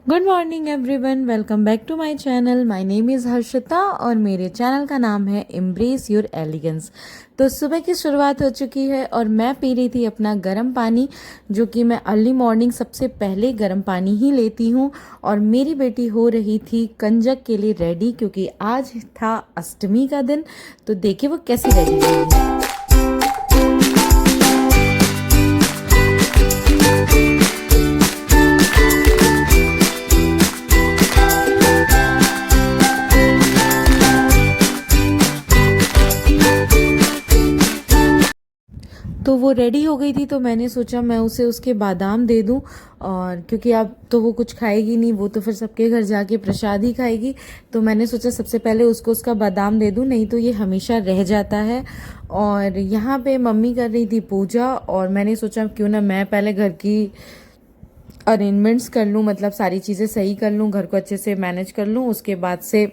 Good morning everyone, welcome back to my channel. My name is Harshita और मेरे channel का नाम है एम्ब्रेस योर एलिगेंस। तो सुबह की शुरुआत हो चुकी है और मैं पी रही थी अपना गर्म पानी, जो कि मैं अर्ली मॉर्निंग सबसे पहले गर्म पानी ही लेती हूँ। और मेरी बेटी हो रही थी कंजक के लिए रेडी, क्योंकि आज था अष्टमी का दिन। तो देखिए वो कैसी रेडी हुई है। तो वो रेडी हो गई थी, तो मैंने सोचा मैं उसे उसके बादाम दे दूं। और क्योंकि अब तो वो कुछ खाएगी नहीं, वो तो फिर सबके घर जाके प्रसाद ही खाएगी। तो मैंने सोचा सबसे पहले उसको उसका बादाम दे दूं, नहीं तो ये हमेशा रह जाता है। और यहाँ पे मम्मी कर रही थी पूजा, और मैंने सोचा क्यों ना मैं पहले घर की अरेंजमेंट्स कर लूँ, मतलब सारी चीज़ें सही कर लूँ, घर को अच्छे से मैनेज कर लूँ, उसके बाद से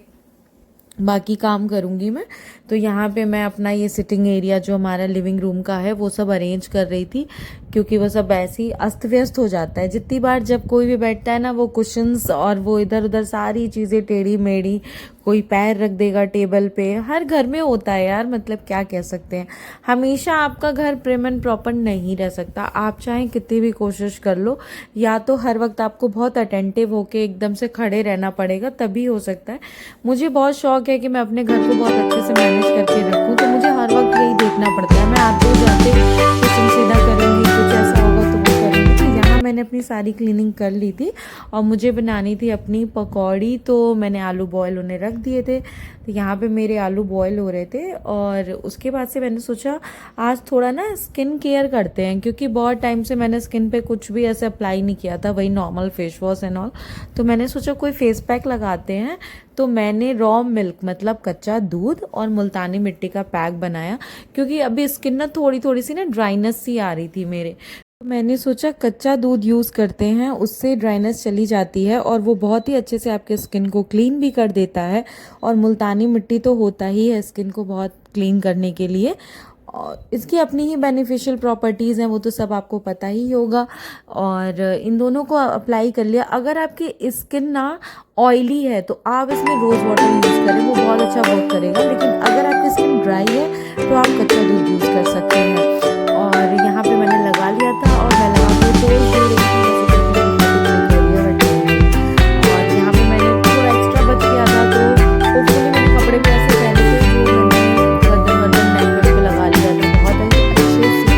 बाकी काम करूँगी मैं। तो यहाँ पे मैं अपना ये सिटिंग एरिया जो हमारा लिविंग रूम का है वो सब अरेंज कर रही थी, क्योंकि वो सब ऐसे ही अस्त व्यस्त हो जाता है। जितनी बार जब कोई भी बैठता है ना, वो कुशन्स और वो इधर उधर सारी चीज़ें टेढ़ी मेढ़ी, कोई पैर रख देगा टेबल पे। हर घर में होता है यार, मतलब क्या कह सकते हैं। हमेशा आपका घर प्रिम एंड प्रॉपर नहीं रह सकता, आप चाहें कितनी भी कोशिश कर लो। या तो हर वक्त आपको बहुत अटेंटिव होके एकदम से खड़े रहना पड़ेगा, तभी हो सकता है। मुझे बहुत शौक है कि मैं अपने घर को बहुत अच्छे से मैनेज करके रखूं, तो मुझे हर वक्त यही देखना पड़ता है। मैं आते जाते किचन सीधा करूँगी, कुछ ऐसा होगा तो वो करूँगी। तो यहाँ मैंने अपनी सारी क्लीनिंग कर ली थी और मुझे बनानी थी अपनी पकौड़ी। तो मैंने आलू बॉयल होने रख दिए थे। तो यहाँ पे मेरे आलू बॉयल हो रहे थे, और उसके बाद से मैंने सोचा आज थोड़ा ना स्किन केयर करते हैं, क्योंकि बहुत टाइम से मैंने स्किन पे कुछ भी ऐसे अप्लाई नहीं किया था, वही normal face wash and all. तो मैंने सोचा कोई फेस पैक लगाते हैं। तो मैंने रॉ मिल्क, मतलब कच्चा दूध और मुल्तानी मिट्टी का पैक बनाया, क्योंकि अभी स्किन ना थोड़ी थोड़ी सी ना ड्राइनेस सी आ रही थी मेरे। तो मैंने सोचा कच्चा दूध यूज़ करते हैं, उससे ड्राइनेस चली जाती है और वो बहुत ही अच्छे से आपके स्किन को क्लीन भी कर देता है। और मुल्तानी मिट्टी तो होता ही है स्किन को बहुत क्लीन करने के लिए, और इसकी अपनी ही बेनिफिशियल प्रॉपर्टीज़ हैं, वो तो सब आपको पता ही होगा। और इन दोनों को अप्लाई कर लिया। अगर आपकी स्किन ना ऑयली है तो आप इसमें रोज़ वाटर यूज़ करें, वो बहुत अच्छा वर्क करेगा। लेकिन अगर आपकी स्किन ड्राई है तो आप कच्चा दूध यूज़ कर सकते हैं। और यहाँ पे मैंने लगा लिया था और मैं लगा के पोज दे रही थी। और यहाँ पे मैंने थोड़ा एक्स्ट्रा बच गया था, तो होपफुली मैंने कपड़े भी ऐसे पहने थे जो मैंने गर्दन वर्दन नेक वेक पे लगा लिया था बहुत ही अच्छे से।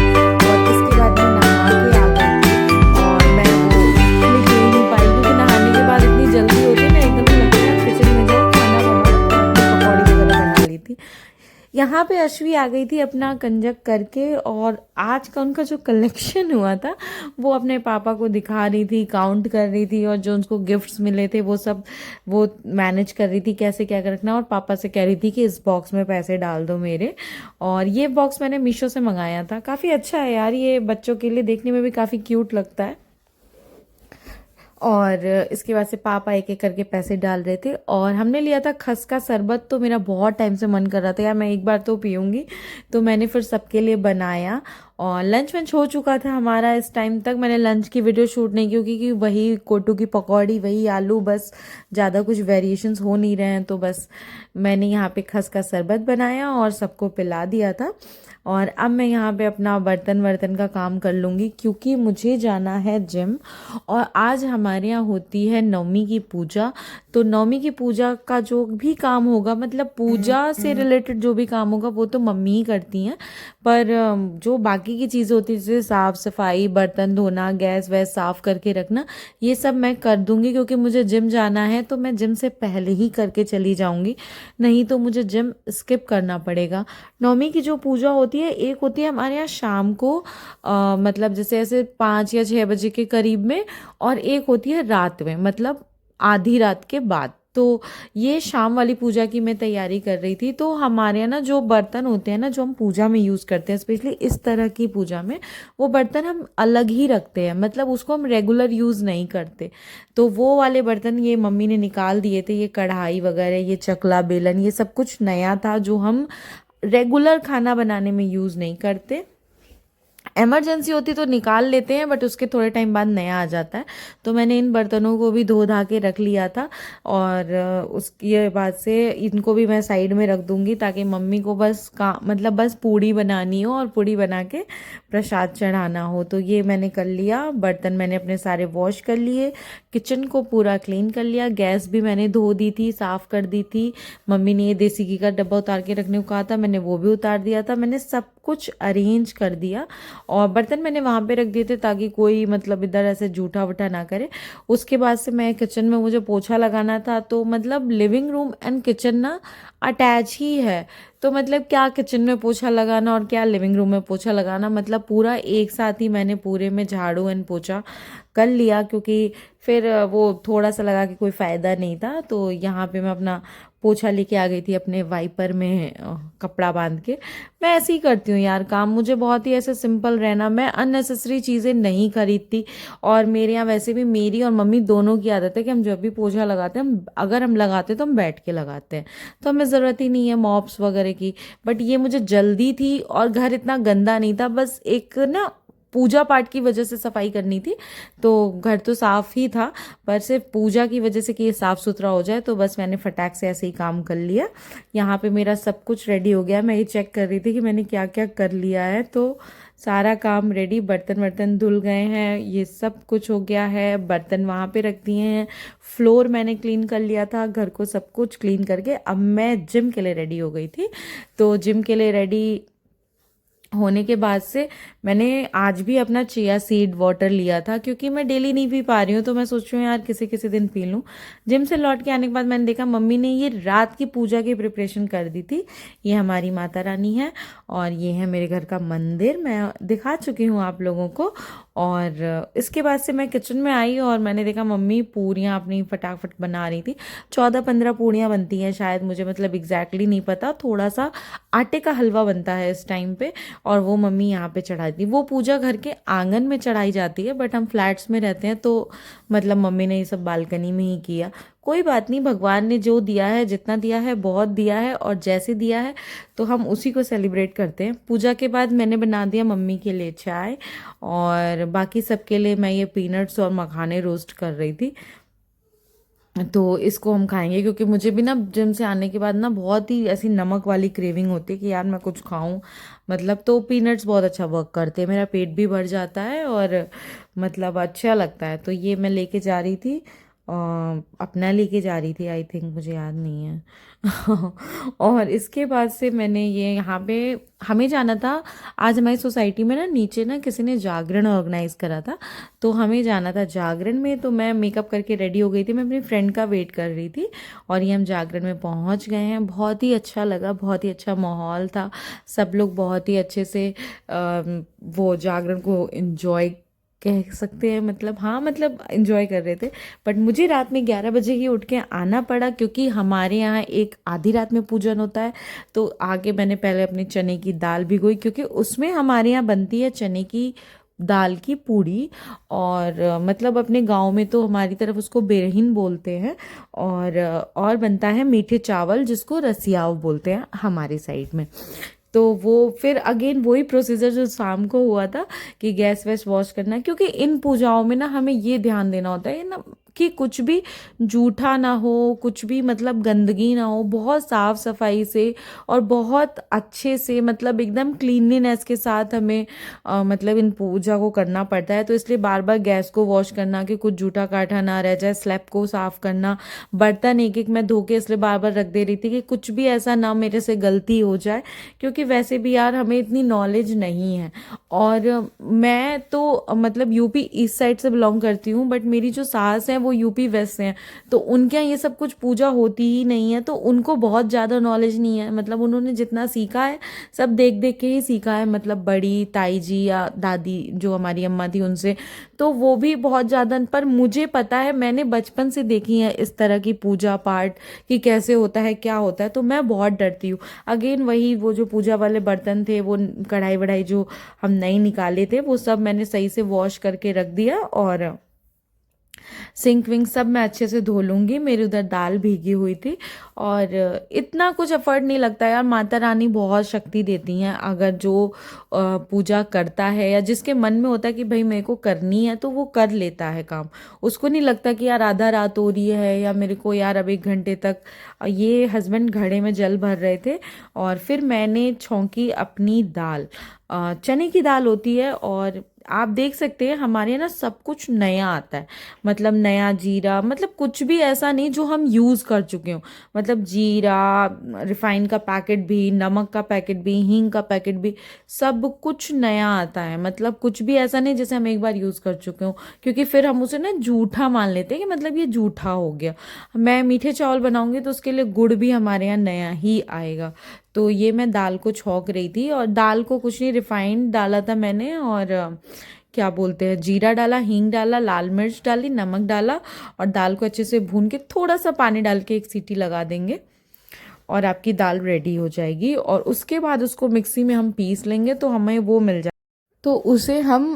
और इसके बाद मैं नहा के आ गई, और मैं वो इसलिए क्यों नहीं पाई, क्योंकि नहाने के बाद इतनी जल्दी होती है ना, एकदम से लगता है किचन में जाओ खाना बनाओ, और पकौड़ी वगैरह बना ली थी। यहाँ पे अश्वी आ गई थी अपना कंजक करके, और आज का उनका जो कलेक्शन हुआ था वो अपने पापा को दिखा रही थी, काउंट कर रही थी, और जो उनको गिफ्ट्स मिले थे वो सब वो मैनेज कर रही थी कैसे क्या रखना। और पापा से कह रही थी कि इस बॉक्स में पैसे डाल दो मेरे। और ये बॉक्स मैंने मीशो से मंगाया था, काफ़ी अच्छा है यार, ये बच्चों के लिए देखने में भी काफ़ी क्यूट लगता है। और इसके बाद से पापा एक एक करके पैसे डाल रहे थे, और हमने लिया था खस का शरबत। तो मेरा बहुत टाइम से मन कर रहा था यार, मैं एक बार तो पीऊँगी। तो मैंने फिर सबके लिए बनाया, और लंच वंच हो चुका था हमारा। इस टाइम तक मैंने लंच की वीडियो शूट नहीं की, क्योंकि वही कोटू की पकौड़ी, वही आलू, बस ज़्यादा कुछ वेरिएशंस हो नहीं रहे हैं। तो बस मैंने यहाँ पे खस का शरबत बनाया और सबको पिला दिया था। और अब मैं यहाँ पे अपना बर्तन वर्तन का काम कर लूँगी, क्योंकि मुझे जाना है जिम। और आज हमारे यहाँ होती है नवमी की पूजा। तो नवमी की पूजा का जो भी काम होगा, मतलब पूजा से रिलेटेड जो भी काम होगा वो तो मम्मी ही करती हैं, पर जो बाकी की चीज़ें होती है जैसे साफ़ सफाई, बर्तन धोना, गैस वैस साफ़ करके रखना, ये सब मैं कर दूँगी। क्योंकि मुझे जिम जाना है तो मैं जिम से पहले ही करके चली जाऊँगी, नहीं तो मुझे जिम स्किप करना पड़ेगा। नवमी की जो पूजा होती है, एक होती है हमारे यहाँ शाम को, मतलब जैसे ऐसे 5 या 6 बजे के करीब में, और एक होती है रात में, मतलब आधी रात के बाद। तो ये शाम वाली पूजा की मैं तैयारी कर रही थी। तो हमारे यहाँ ना जो बर्तन होते हैं ना, जो हम पूजा में यूज़ करते हैं, स्पेशली इस तरह की पूजा में, वो बर्तन हम अलग ही रखते हैं, मतलब उसको हम रेगुलर यूज़ नहीं करते। तो वो वाले बर्तन ये मम्मी ने निकाल दिए थे, ये कढ़ाई वगैरह, ये चकला बेलन, ये सब कुछ नया था जो हम रेगुलर खाना बनाने में यूज़ नहीं करते। इमरजेंसी होती तो निकाल लेते हैं, बट उसके थोड़े टाइम बाद नया आ जाता है। तो मैंने इन बर्तनों को भी धो धा के रख लिया था, और उसके बाद से इनको भी मैं साइड में रख दूंगी, ताकि मम्मी को बस मतलब बस पूड़ी बनानी हो और पूड़ी बना के प्रसाद चढ़ाना हो। तो ये मैंने कर लिया, बर्तन मैंने अपने सारे वॉश कर लिए, किचन को पूरा क्लीन कर लिया, गैस भी मैंने धो दी थी, साफ़ कर दी थी। मम्मी ने ये देसी घी का डब्बा उतार के रखने को कहा था, मैंने वो भी उतार दिया था। मैंने सब कुछ अरेंज कर दिया, और बर्तन मैंने वहाँ पे रख दिए थे ताकि कोई मतलब इधर ऐसे जूठा वूठा ना करे। उसके बाद से मैं किचन में, मुझे पोछा लगाना था, तो मतलब लिविंग रूम एंड किचन ना अटैच ही है। तो मतलब क्या किचन में पोछा लगाना और क्या लिविंग रूम में पोछा लगाना, मतलब पूरा एक साथ ही मैंने पूरे में झाड़ू एंड पोछा कर लिया, क्योंकि फिर वो थोड़ा सा लगा कि कोई फ़ायदा नहीं था। तो यहाँ पे मैं अपना पोछा लेके आ गई थी अपने वाइपर में कपड़ा बांध के। मैं ऐसे ही करती हूँ यार काम, मुझे बहुत ही ऐसे सिंपल रहना, मैं अननेसेसरी चीज़ें नहीं खरीदती। और मेरे यहाँ वैसे भी मेरी और मम्मी दोनों की आदत है कि हम जब भी पोछा लगाते हैं, अगर हम लगाते हैं तो हम बैठ के लगाते हैं, तो हमें ज़रूरत ही नहीं है मॉप्स वगैरह की। बट ये मुझे जल्दी थी और घर इतना गंदा नहीं था, बस एक ना पूजा पाठ की वजह से सफाई करनी थी। तो घर तो साफ ही था, पर सिर्फ पूजा की वजह से कि ये साफ सुथरा हो जाए, तो बस मैंने फटाक से ऐसे ही काम कर लिया। यहाँ पे मेरा सब कुछ रेडी हो गया, मैं ये चेक कर रही थी कि मैंने क्या क्या कर लिया है। तो सारा काम रेडी, बर्तन वर्तन धुल गए हैं, ये सब कुछ हो गया है, बर्तन वहाँ पे रख दिए हैं, फ्लोर मैंने क्लीन कर लिया था, घर को सब कुछ क्लीन करके अब मैं जिम के लिए रेडी हो गई थी। तो जिम के लिए रेडी होने के बाद से मैंने आज भी अपना चिया सीड वाटर लिया था, क्योंकि मैं डेली नहीं पी पा रही हूँ, तो मैं सोच रही हूँ यार किसी किसी दिन पी लूँ। जिम से लौट के आने के बाद मैंने देखा मम्मी ने ये रात की पूजा की प्रिपरेशन कर दी थी। ये हमारी माता रानी है, और ये है मेरे घर का मंदिर, मैं दिखा चुकी हूँ आप लोगों को। और इसके बाद से मैं किचन में आई और मैंने देखा मम्मी पूरियाँ अपनी फटाफट बना रही थी। 14-15 पूरियाँ बनती हैं शायद, मुझे मतलब एग्जैक्टली नहीं पता। थोड़ा सा आटे का हलवा बनता है इस टाइम पे, और वो मम्मी यहाँ पे चढ़ाती। वो पूजा घर के आंगन में चढ़ाई जाती है, बट हम फ्लैट्स में रहते हैं, तो मतलब मम्मी ने ये सब बालकनी में ही किया। कोई बात नहीं, भगवान ने जो दिया है, जितना दिया है बहुत दिया है, और जैसे दिया है तो हम उसी को सेलिब्रेट करते हैं। पूजा के बाद मैंने बना दिया मम्मी के लिए चाय, और बाकी सबके लिए मैं ये पीनट्स और मखाने रोस्ट कर रही थी। तो इसको हम खाएंगे, क्योंकि मुझे भी ना जिम से आने के बाद ना बहुत ही ऐसी नमक वाली क्रेविंग होती है कि यार मैं कुछ खाऊं, मतलब। तो पीनट्स बहुत अच्छा वर्क करते हैं, मेरा पेट भी भर जाता है और मतलब अच्छा लगता है। तो ये मैं लेके जा रही थी, अपना लेके जा रही थी, आई थिंक, मुझे याद नहीं है। और इसके बाद से मैंने ये यहाँ पे, हमें जाना था आज हमारी सोसाइटी में ना, नीचे ना किसी ने जागरण ऑर्गेनाइज करा था, तो हमें जाना था जागरण में। तो मैं मेकअप करके रेडी हो गई थी, मैं अपनी फ्रेंड का वेट कर रही थी, और ये हम जागरण में पहुँच गए हैं। बहुत ही अच्छा लगा, बहुत ही अच्छा माहौल था, सब लोग बहुत ही अच्छे से वो जागरण को एंजॉय कह सकते हैं, मतलब हाँ, मतलब एंजॉय कर रहे थे। बट मुझे रात में 11 बजे ही उठ के आना पड़ा, क्योंकि हमारे यहाँ एक आधी रात में पूजन होता है। तो आगे मैंने पहले अपनी चने की दाल भिगोई, क्योंकि उसमें हमारे यहाँ बनती है चने की दाल की पूड़ी, और मतलब अपने गांव में तो हमारी तरफ उसको बेरहीन बोलते हैं। और बनता है मीठे चावल, जिसको रसियाव बोलते हैं हमारी साइड में। तो वो फिर अगेन वही प्रोसीजर जो शाम को हुआ था, कि गैस वैस वॉश करना, क्योंकि इन पूजाओं में ना हमें ये ध्यान देना होता है ना कि कुछ भी जूठा ना हो, कुछ भी मतलब गंदगी ना हो, बहुत साफ सफाई से और बहुत अच्छे से, मतलब एकदम क्लीनलीनेस के साथ हमें मतलब इन पूजा को करना पड़ता है। तो इसलिए बार बार गैस को वॉश करना कि कुछ जूठा काठा ना रह जाए, स्लैब को साफ करना, बर्तन एक एक मैं धो के इसलिए बार बार रख दे रही थी कि कुछ भी ऐसा ना मेरे से गलती हो जाए, क्योंकि वैसे भी यार हमें इतनी नॉलेज नहीं है। और मैं तो मतलब यूपी ईस्ट साइड से बिलोंग करती हूँ, बट मेरी जो सास है वो यूपी वेस्ट से हैं, तो उनके यहाँ ये सब कुछ पूजा होती ही नहीं है, तो उनको बहुत ज़्यादा नॉलेज नहीं है। मतलब उन्होंने जितना सीखा है सब देख देख के ही सीखा है, मतलब बड़ी ताई जी या दादी जो हमारी अम्मा थी उनसे, तो वो भी बहुत ज़्यादा। पर मुझे पता है, मैंने बचपन से देखी है इस तरह की पूजा पाठ कि कैसे होता है, क्या होता है, तो मैं बहुत डरती हूँ। अगेन वही, वो जो पूजा वाले बर्तन थे, वो कढ़ाई वढ़ाई जो हम नहीं निकाले थे, वो सब मैंने सही से वॉश करके रख दिया, और सिंक विंक सब मैं अच्छे से धो लूँगी। मेरी उधर दाल भीगी हुई थी और इतना कुछ एफर्ट नहीं लगता यार। माता रानी बहुत शक्ति देती हैं, अगर जो पूजा करता है या जिसके मन में होता है कि भाई मेरे को करनी है तो वो कर लेता है काम। उसको नहीं लगता कि यार आधा रात हो रही है या मेरे को यार अब 1 घंटे तक। ये हस्बैंड घड़े में जल भर रहे थे और फिर मैंने छौंकी अपनी दाल। चने की दाल होती है और आप देख सकते हैं हमारे यहाँ ना सब कुछ नया आता है। मतलब नया जीरा, मतलब कुछ भी ऐसा नहीं जो हम यूज़ कर चुके हों। मतलब जीरा, रिफाइन का पैकेट भी, नमक का पैकेट भी, हींग का पैकेट भी, सब कुछ नया आता है। मतलब कुछ भी ऐसा नहीं जैसे हम एक बार यूज़ कर चुके हों, क्योंकि फिर हम उसे ना जूठा मान लेते हैं कि मतलब ये जूठा हो गया। मैं मीठे चावल बनाऊंगी तो उसके लिए गुड़ भी हमारे यहाँ नया ही आएगा। तो ये मैं दाल को छौंक रही थी और दाल को कुछ नहीं, रिफाइंड डाला था मैंने और क्या बोलते हैं, जीरा डाला, हींग डाला, लाल मिर्च डाली, नमक डाला और दाल को अच्छे से भून के थोड़ा सा पानी डाल के एक सीटी लगा देंगे और आपकी दाल रेडी हो जाएगी। और उसके बाद उसको मिक्सी में हम पीस लेंगे तो हमें वो मिल जाए। तो उसे हम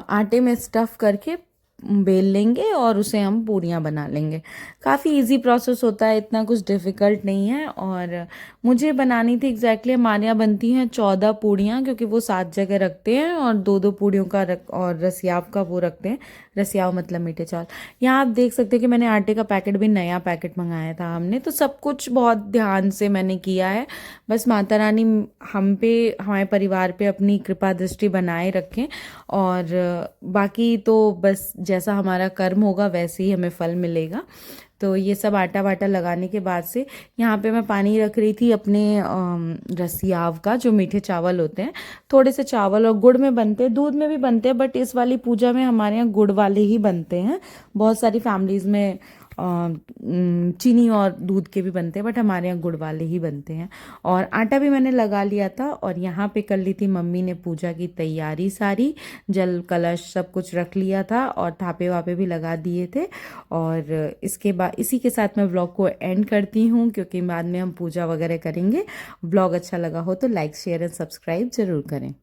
आटे में स्टफ़ करके बेल लेंगे और उसे हम पूरियाँ बना लेंगे। काफ़ी इजी प्रोसेस होता है, इतना कुछ डिफ़िकल्ट नहीं है। और मुझे बनानी थी एग्जैक्टली, हमारे यहाँ बनती हैं 14 पूड़ियाँ, क्योंकि वो 7 जगह रखते हैं और 2-2 पूड़ियों का और रसियाव का वो रखते हैं। रसियाव मतलब मीठे चावल। यहाँ आप देख सकते हैं कि मैंने आटे का पैकेट भी, नया पैकेट मंगाया था हमने, तो सब कुछ बहुत ध्यान से मैंने किया है। बस माता रानी हम पे, हमारे परिवार पे अपनी कृपा दृष्टि बनाए रखें और बाकी तो बस जैसा हमारा कर्म होगा वैसे ही हमें फल मिलेगा। तो ये सब आटा वाटा लगाने के बाद से यहाँ पे मैं पानी रख रही थी अपने रसियाव का, जो मीठे चावल होते हैं। थोड़े से चावल और गुड़ में बनते हैं, दूध में भी बनते हैं, बट इस वाली पूजा में हमारे यहाँ गुड़ वाले ही बनते हैं। बहुत सारी फैमिलीज़ में चीनी और दूध के भी बनते हैं, बट हमारे यहाँ गुड़ वाले ही बनते हैं। और आटा भी मैंने लगा लिया था और यहाँ पे कर ली थी मम्मी ने पूजा की तैयारी सारी। जल कलश सब कुछ रख लिया था और थापे वापे भी लगा दिए थे। और इसके बाद इसी के साथ मैं व्लॉग को एंड करती हूँ, क्योंकि बाद में हम पूजा वगैरह करेंगे। व्लॉग अच्छा लगा हो तो लाइक शेयर एंड सब्सक्राइब ज़रूर करें।